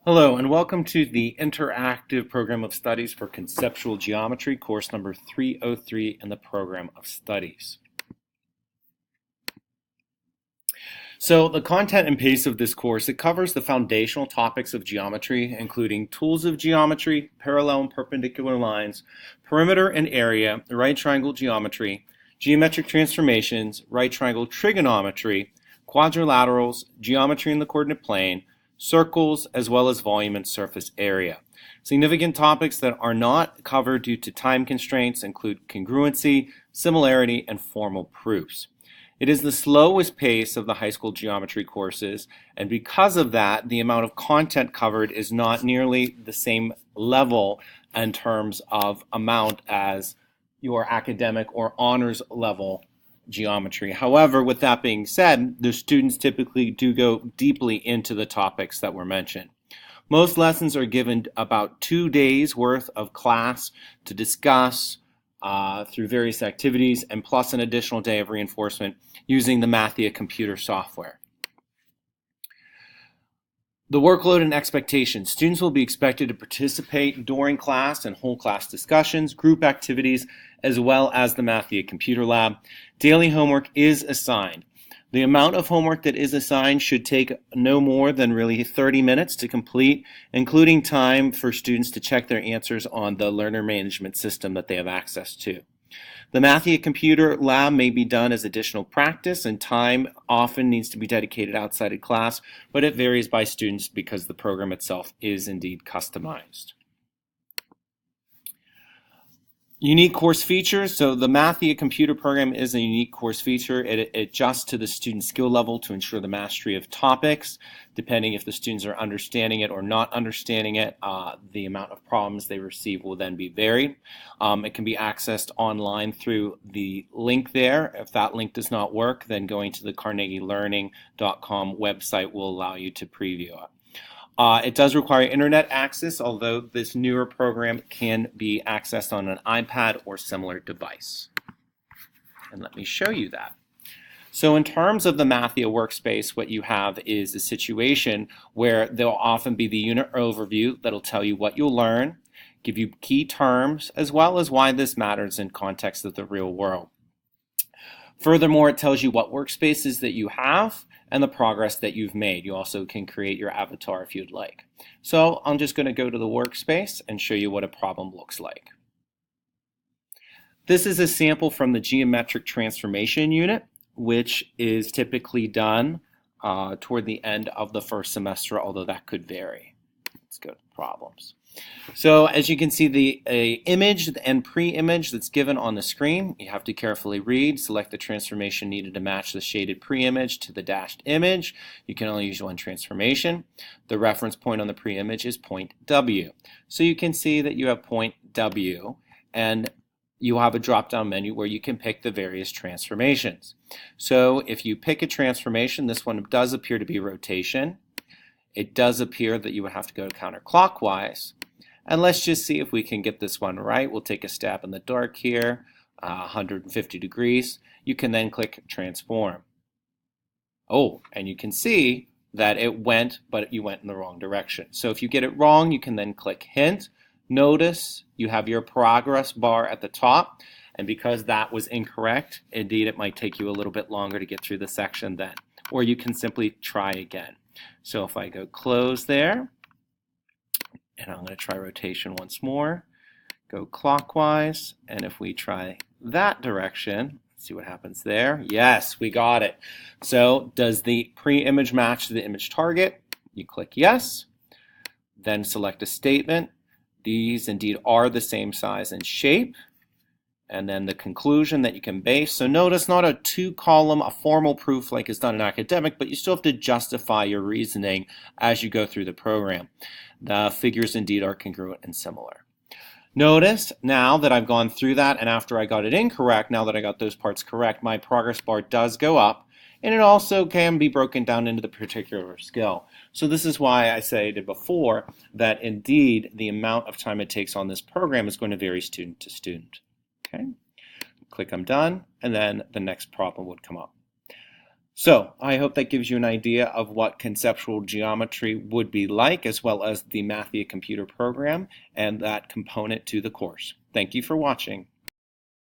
Hello, and welcome to the interactive program of studies for conceptual geometry, course number 303 in the program of studies. So the content and pace of this course, it covers the foundational topics of geometry, including tools of geometry, parallel and perpendicular lines, perimeter and area, right triangle geometry, geometric transformations, right triangle trigonometry, quadrilaterals, geometry in the coordinate plane, circles, as well as volume and surface area. Significant topics that are not covered due to time constraints include congruency, similarity, and formal proofs. It is the slowest pace of the high school geometry courses, and because of that, the amount of content covered is not nearly the same level in terms of amount as your academic or honors level geometry. However, with that being said, the students typically do go deeply into the topics that were mentioned. Most lessons are given about 2 days worth of class to discuss through various activities, and plus an additional day of reinforcement using the Mathia computer software. The workload and expectations. Students will be expected to participate during class and whole class discussions, group activities, as well as the Mathia computer lab. Daily homework is assigned. The amount of homework that is assigned should take no more than really 30 minutes to complete, including time for students to check their answers on the learner management system that they have access to. The Mathia computer lab may be done as additional practice, and time often needs to be dedicated outside of class, but it varies by students because the program itself is indeed customized. Unique course features. So the Mathia computer program is a unique course feature. It adjusts to the student skill level to ensure the mastery of topics. Depending if the students are understanding it or not understanding it, the amount of problems they receive will then be varied. It can be accessed online through the link there. If that link does not work, then going to the carnegielearning.com website will allow you to preview it. It does require internet access, although this newer program can be accessed on an iPad or similar device. And let me show you that. So in terms of the Mathia workspace, what you have is a situation where there'll often be the unit overview that'll tell you what you'll learn, give you key terms, as well as why this matters in context of the real world. Furthermore, it tells you what workspaces that you have and the progress that you've made. You also can create your avatar if you'd like. So I'm just going to go to the workspace and show you what a problem looks like. This is a sample from the geometric transformation unit, which is typically done toward the end of the first semester, although that could vary. Let's go to problems. So as you can see, the image and pre-image that's given on the screen, you have to carefully read, select the transformation needed to match the shaded pre-image to the dashed image. You can only use one transformation. The reference point on the pre-image is point W. So you can see that you have point W, and you have a drop-down menu where you can pick the various transformations. So if you pick a transformation, this one does appear to be rotation. It does appear that you would have to go counterclockwise. And let's just see if we can get this one right. We'll take a stab in the dark here, 150 degrees. You can then click transform. Oh, and you can see that it went, but you went in the wrong direction. So if you get it wrong, you can then click hint. Notice you have your progress bar at the top. And because that was incorrect, indeed it might take you a little bit longer to get through the section then. Or you can simply try again. So if I go close there, and I'm going to try rotation once more, go clockwise, and if we try that direction, let's see what happens there. Yes, we got it. So does the pre-image match the image target? You click yes, then select a statement. These indeed are the same size and shape. And then the conclusion that you can base. So notice not a two-column, a formal proof like is done in academic, but you still have to justify your reasoning as you go through the program. The figures indeed are congruent and similar. Notice now that I've gone through that, and after I got it incorrect, now that I got those parts correct, my progress bar does go up, and it also can be broken down into the particular skill. So this is why I stated before that indeed the amount of time it takes on this program is going to vary student to student. Okay, click I'm done, and then the next problem would come up. So I hope that gives you an idea of what conceptual geometry would be like, as well as the Mathia computer program and that component to the course. Thank you for watching.